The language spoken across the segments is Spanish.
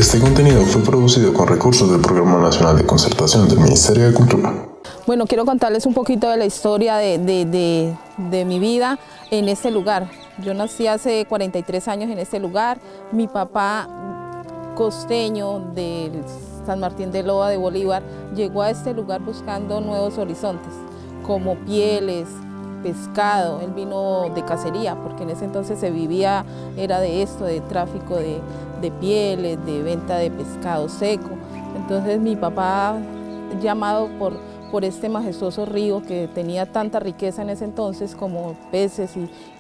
Este contenido fue producido con recursos del Programa Nacional de Concertación del Ministerio de Cultura. Bueno, quiero contarles un poquito de la historia de mi vida en este lugar. Yo nací hace 43 años en este lugar. Mi papá, costeño de San Martín de Loa de Bolívar, llegó a este lugar buscando nuevos horizontes, como pieles, pescado. Él vino de cacería, porque en ese entonces se vivía, era de esto, de tráfico de pieles, de venta de pescado seco. Entonces mi papá, llamado por este majestuoso río que tenía tanta riqueza en ese entonces, como peces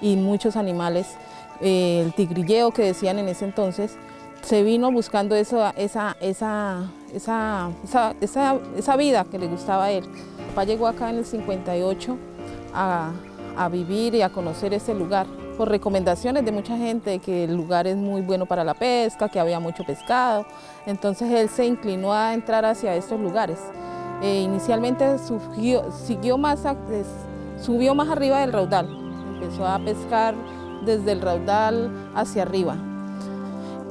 y muchos animales, el tigrilleo que decían en ese entonces, se vino buscando esa vida que le gustaba a él. Mi papá llegó acá en el 58 a vivir y a conocer este lugar, por recomendaciones de mucha gente, que el lugar es muy bueno para la pesca, que había mucho pescado. Entonces él se inclinó a entrar hacia estos lugares. Inicialmente subió más arriba del raudal, empezó a pescar desde el raudal hacia arriba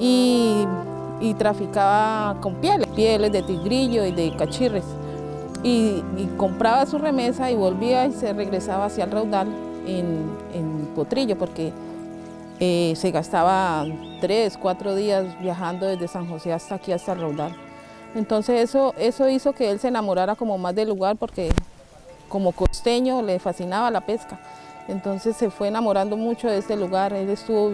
y traficaba con pieles de tigrillo y de cachirres, y compraba su remesa y volvía y se regresaba hacia el raudal en potrillo, porque se gastaba 3, 4 días viajando desde San José hasta aquí, hasta el raudal. Entonces eso hizo que él se enamorara como más del lugar, porque como costeño le fascinaba la pesca. Entonces se fue enamorando mucho de este lugar. Él estuvo,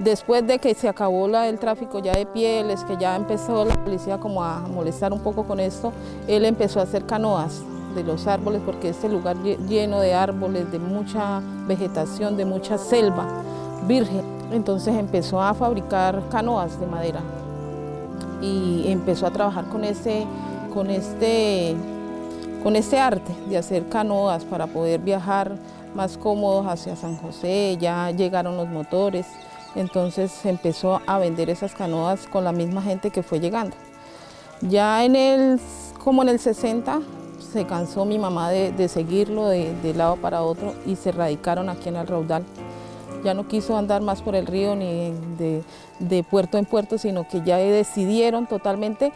después de que se acabó el tráfico ya de pieles, que ya empezó la policía como a molestar un poco con esto, él empezó a hacer canoas de los árboles, porque este lugar lleno de árboles, de mucha vegetación, de mucha selva virgen. Entonces empezó a fabricar canoas de madera y empezó a trabajar con este arte de hacer canoas para poder viajar más cómodos hacia San José. Ya llegaron los motores, entonces empezó a vender esas canoas con la misma gente que fue llegando. Ya como en el 60 se cansó mi mamá de seguirlo de lado para otro y se radicaron aquí en el raudal. Ya no quiso andar más por el río ni de puerto en puerto, sino que ya decidieron totalmente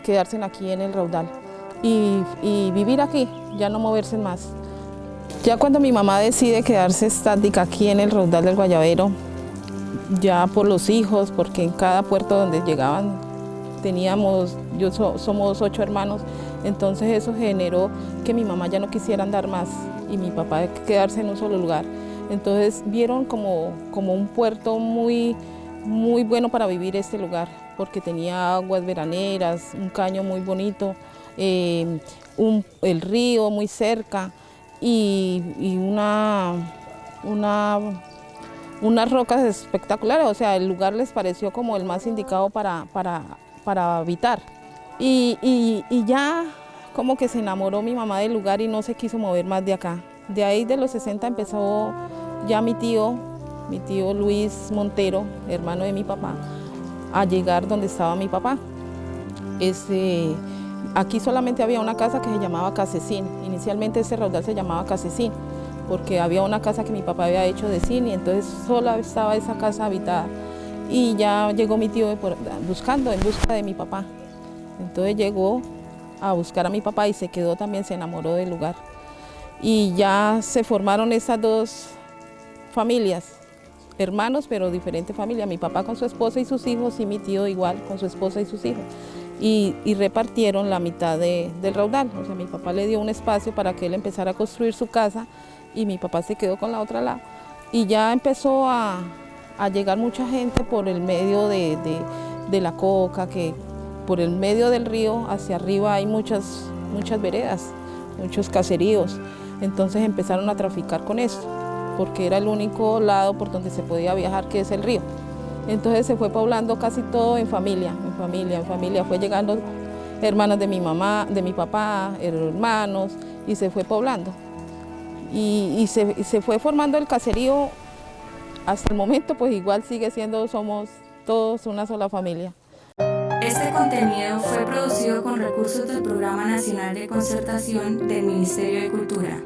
quedarse aquí en el raudal y vivir aquí, ya no moverse más. Ya cuando mi mamá decide quedarse estática aquí en el raudal del Guayabero, ya por los hijos, porque en cada puerto donde llegaban somos 8 hermanos, entonces eso generó que mi mamá ya no quisiera andar más y mi papá quedarse en un solo lugar. Entonces vieron como un puerto muy, muy bueno para vivir este lugar, porque tenía aguas veraneras, un caño muy bonito, el río muy cerca y unas rocas espectaculares. O sea, el lugar les pareció como el más indicado para habitar. Y ya como que se enamoró mi mamá del lugar y no se quiso mover más de acá. De ahí de los 60 empezó ya mi tío Luis Montero, hermano de mi papá, a llegar donde estaba mi papá. Aquí solamente había una casa que se llamaba Casecín. Inicialmente ese raudal se llamaba Casecín, porque había una casa que mi papá había hecho de zinc, y entonces solo estaba esa casa habitada. Y ya llegó mi tío en busca de mi papá. Entonces llegó a buscar a mi papá y se quedó también, se enamoró del lugar. Y ya se formaron esas dos familias, hermanos pero diferentes familias, mi papá con su esposa y sus hijos y mi tío igual con su esposa y sus hijos. Y repartieron la mitad del raudal. O sea, mi papá le dio un espacio para que él empezara a construir su casa y mi papá se quedó con la otra lado. Y ya empezó a llegar mucha gente por el medio de la coca, que por el medio del río hacia arriba hay muchas veredas, muchos caseríos. Entonces empezaron a traficar con esto, porque era el único lado por donde se podía viajar, que es el río. Entonces se fue poblando casi todo en familia. Fue llegando hermanas de mi mamá, de mi papá, hermanos, y se fue poblando. Y se fue formando el caserío. Hasta el momento pues igual sigue siendo, somos todos una sola familia. Este contenido fue producido con recursos del Programa Nacional de Concertación del Ministerio de Cultura.